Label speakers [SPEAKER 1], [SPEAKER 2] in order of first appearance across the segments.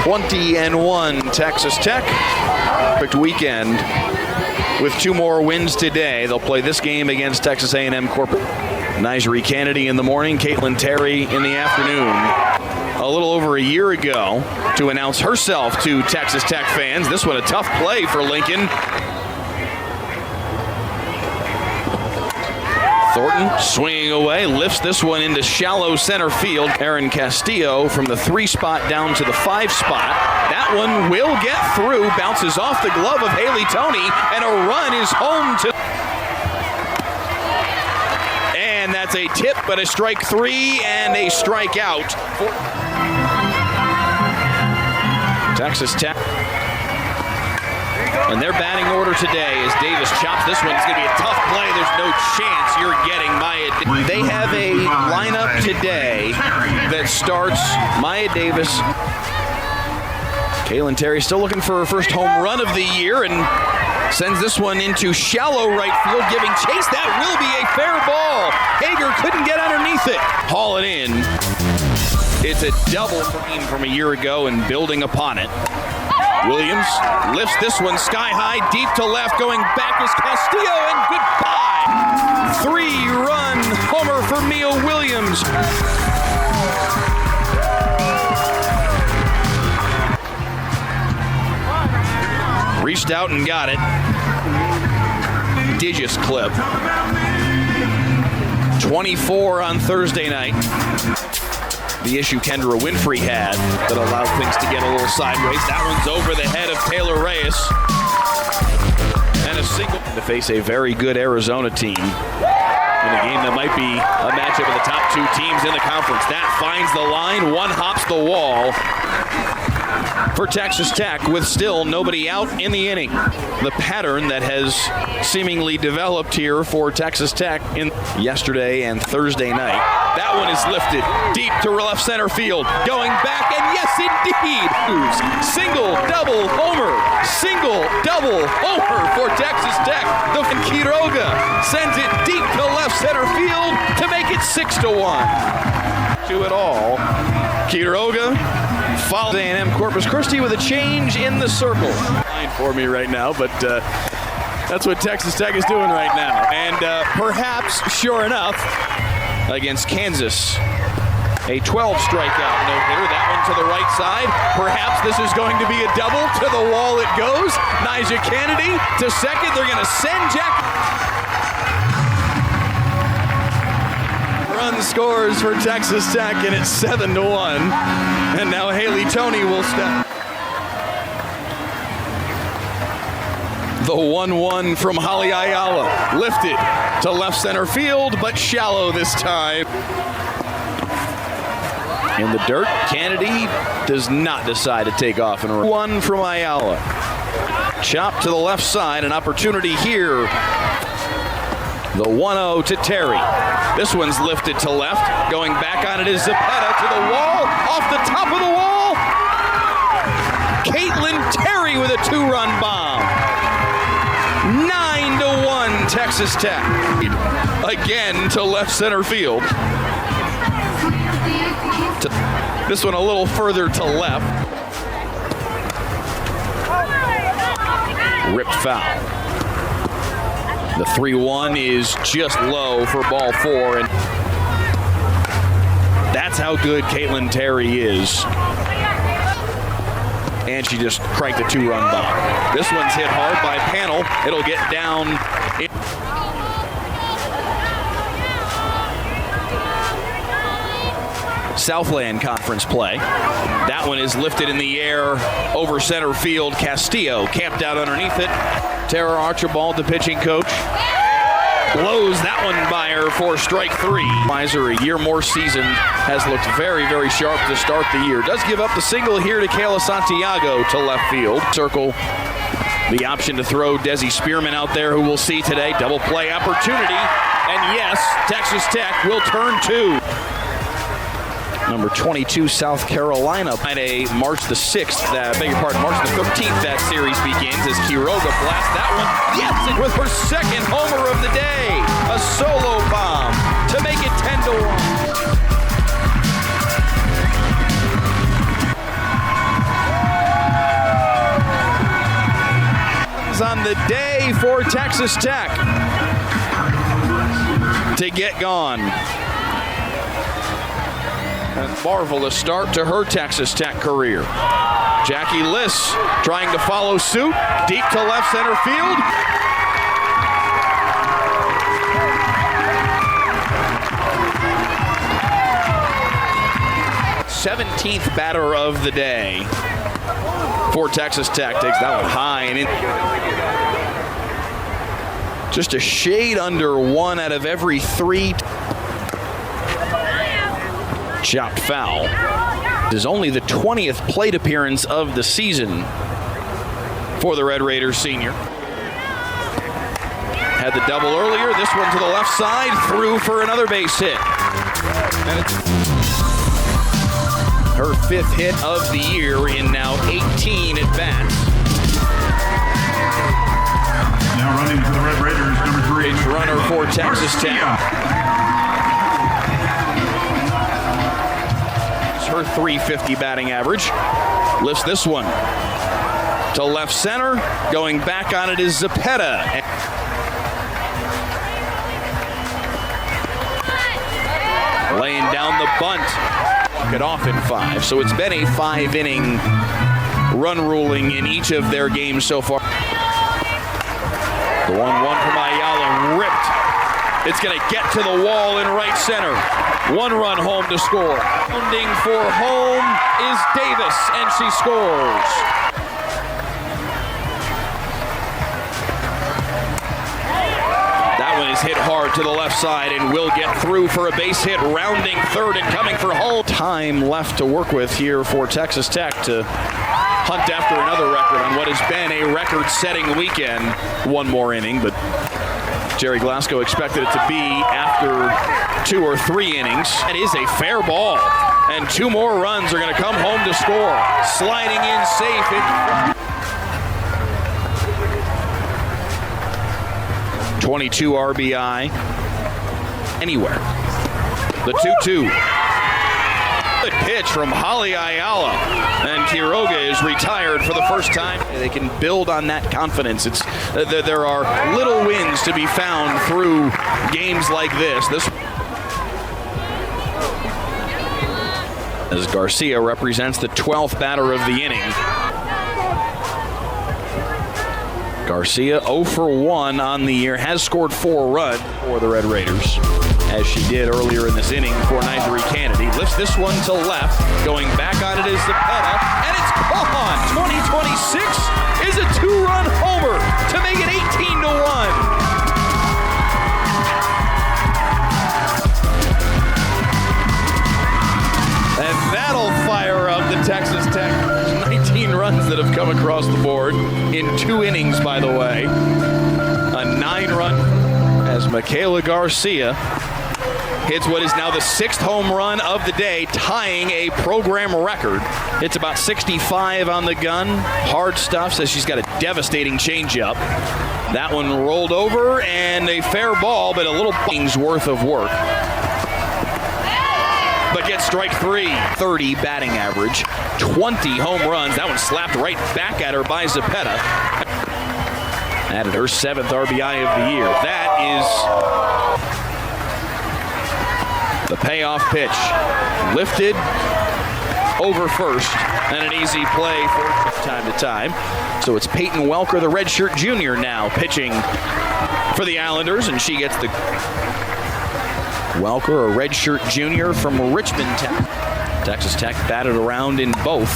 [SPEAKER 1] 20-1 Texas Tech. Perfect weekend with 2 more wins today. They'll play this game against Texas A&M Corpus. Nigeri Kennedy in the morning, Caitlin Terry in the afternoon. A little over a year ago to announce herself to Texas Tech fans. This one a tough play for Lincoln. Thornton swinging away, lifts this one into shallow center field. Aaron Castillo from the 3 spot down to the 5 spot. That one will get through, bounces off the glove of Haley Toney, and a run is home to... And that's a tip, but a strike 3 and a strikeout. Texas Tech. And their batting order today is Davis chops this one. It's going to be a tough play. There's no chance you're getting Maya. They have a lineup today that starts Maya Davis. Caitlin Terry still looking for her first home run of the year and sends this one into shallow right field, giving chase. That will be a fair ball. Hager couldn't get underneath it. Haul it in. It's a double from a year ago and building upon it. Williams lifts this one sky high, deep to left, going back is Castillo, and goodbye. 3-run homer for Mia Williams. Reached out and got it. Prodigious clip. 24 on Thursday night. The issue Kendra Winfrey had that allowed things to get a little sideways. That one's over the head of Taylor Reyes. And a single to face a very good Arizona team in a game that might be a matchup of the top 2 teams in the conference. That finds the line, one hops the wall for Texas Tech with still nobody out in the inning. The pattern that has seemingly developed here for Texas Tech in yesterday and Thursday night. That one is lifted deep to left center field, going back, and yes indeed, single, double homer for Texas Tech. The Quiroga sends it deep to left center field to make it 6-1. To it all, Quiroga follows A&M Corpus Christi with a change in the circle. Fine for me right now, but that's what Texas Tech is doing right now. And perhaps, sure enough, against Kansas, a 12 strikeout no-hitter. That one to the right side. Perhaps this is going to be a double. To the wall it goes. Nigeri Kennedy to second. They're going to send Jack. Run scores for Texas Tech, and it's 7-1. And now Haley Toney will step. The 1-1 from Holly Ayala. Lifted to left center field, but shallow this time. In the dirt, Kennedy does not decide to take off. And 1 from Ayala. Chop to the left side, an opportunity here. The 1-0 to Terry. This one's lifted to left. Going back on it is Zepeda to the wall. Off the top of the wall. Caitlin Terry with a 2-run bomb. 9-1 Texas Tech. Again to left center field. This one a little further to left. Ripped foul. The 3-1 is just low for ball 4, and that's how good Caitlin Terry is. And she just cranked a 2-run bomb. This one's hit hard by Panel. It'll get down. Southland Conference play. That one is lifted in the air over center field. Castillo camped out underneath it. Tara Archibald, the pitching coach, blows that one by her for strike 3. Miser, a year more seasoned, has looked very, very sharp to start the year. Does give up the single here to Kayla Santiago to left field. Circle the option to throw Desi Spearman out there, who we'll see today. Double play opportunity. And yes, Texas Tech will turn 2. Number 22, South Carolina. Friday, March the 6th, March the 13th, that series begins as Quiroga blasts that one. Yes, and with her second homer of the day. A solo bomb to make it 10-1. on the day for Texas Tech to get gone. A marvelous start to her Texas Tech career. Jackie Liss trying to follow suit, deep to left center field. th batter of the day for Texas Tech. Takes that one high and in. Just a shade under 1 out of every 3. Chopped foul. This is only the 20th plate appearance of the season for the Red Raiders senior. Had the double earlier. This one to the left side. Through for another base hit. And it's her 5th hit of the year in now 18 at-bats.
[SPEAKER 2] Now running for the Red Raiders, number 3.
[SPEAKER 1] Base runner for Texas Tech. It's her .350 batting average. Lifts this one to left center. Going back on it is Zepeda. Laying down the bunt. It off in 5. So it's been a 5-inning run ruling in each of their games so far. The 1-1 from Ayala ripped. It's going to get to the wall in right center. 1 run home to score. Rounding for home is Davis, and she scores. That one is hit hard to the left side and will get through for a base hit. Rounding third and coming for home. Time left to work with here for Texas Tech to hunt after another record on what has been a record-setting weekend. 1 more inning, but Jerry Glasgow expected it to be after 2 or 3 innings. It is a fair ball, and 2 more runs are going to come home to score. Sliding in safe. 22 RBI anywhere. The 2-2. Good pitch from Holly Ayala, and Quiroga is retired for the first time. They can build on that confidence. There are little wins to be found through games like this. As Garcia represents the 12th batter of the inning. Garcia 0 for 1 on the year, has scored 4 runs for the Red Raiders, as she did earlier in this inning for Nyjari Kennedy. Lifts this one to left, going back on it is Zepeda, and it's gone! 2026 is a 2-run homer to make it 18-1. And that'll fire up the Texas Tech. 19 runs that have come across the board in 2 innings, by the way. A 9-run as Michaela Garcia hits what is now the 6th home run of the day, tying a program record. It's about 65 on the gun. Hard stuff, says she's got a devastating changeup. That one rolled over, and a fair ball, but a little innings worth of work. But gets strike 3. 30 batting average, 20 home runs. That one slapped right back at her by Zepeda. Added her 7th RBI of the year. That is the payoff pitch. Lifted over first, and an easy play for time to time. So it's Peyton Welker, the redshirt junior, now pitching for the Islanders, and she gets the Welker, a redshirt junior from Richmond Town. Texas Tech batted around in both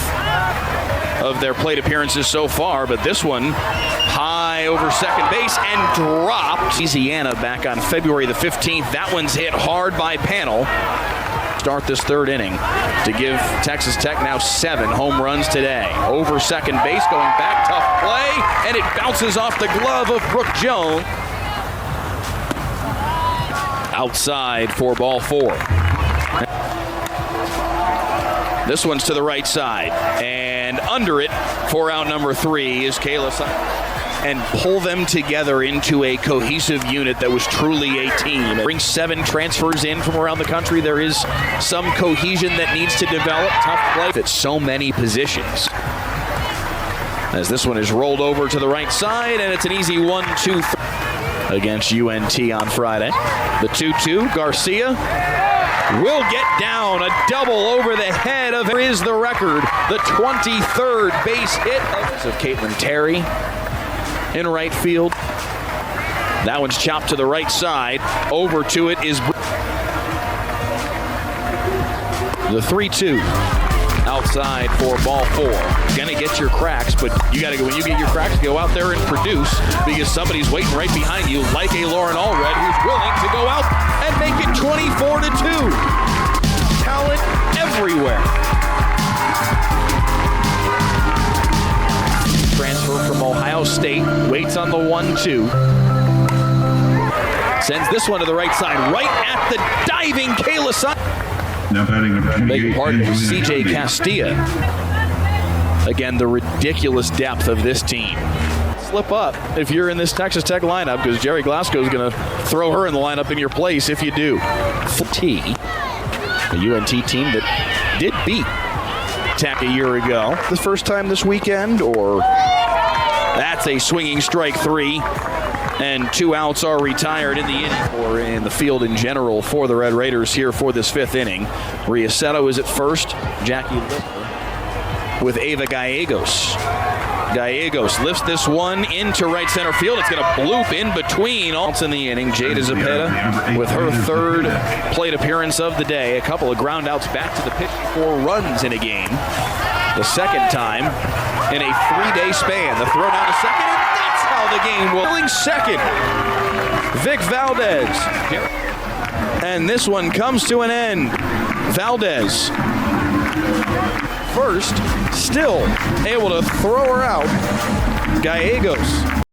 [SPEAKER 1] of their plate appearances so far, but this one high over second base and dropped. Louisiana back on February the 15th. That one's hit hard by Panel. Start this 3rd inning to give Texas Tech now 7 home runs today. Over second base, going back, tough play, and it bounces off the glove of Brooke Jones. Outside for ball 4. This one's to the right side, and under it for out number 3 is Kayla. And pull them together into a cohesive unit that was truly a team. It brings 7 transfers in from around the country. There is some cohesion that needs to develop. Tough play at so many positions. as this one is rolled over to the right side, and it's an easy 1-2 against UNT on Friday. The 2-2, Garcia will get down. A double over the head of is the record. The 23rd base hit of Caitlin Terry in right field. That one's chopped to the right side. Over to it is the 3-2. Outside for ball 4. Gonna get your cracks, but you gotta go when you get your cracks, go out there and produce, because somebody's waiting right behind you, like a Lauren Allred, who's willing to go out and make it 24-2. Talent everywhere. Transfer from Ohio State, waits on the 1-2. Sends this one to the right side, right at the diving Kayla Simon.
[SPEAKER 2] Now batting number 28.
[SPEAKER 1] Big part of CJ Castilla. Again, the ridiculous depth of this team. Slip up if you're in this Texas Tech lineup, because Jerry Glasgow is going to throw her in the lineup in your place if you do. T, a UNT team that did beat Tech a year ago. The first time this weekend, or that's a swinging strike 3. And 2 outs are retired in the inning, or in the field in general, for the Red Raiders here for this 5th inning. Riasetto is at first. Jackie Lister with Ava Gallegos. Gallegos lifts this one into right center field. It's going to bloop in between. Also in the inning, Jada Zepeda with her 3rd plate appearance of the day. A couple of ground outs back to the pitch, 4 runs in a game. The second time in a 3-day span. The throw down to second, and that's how the game will. Second, Vic Valdez. And this one comes to an end. Valdez, first, still able to throw her out. Gallegos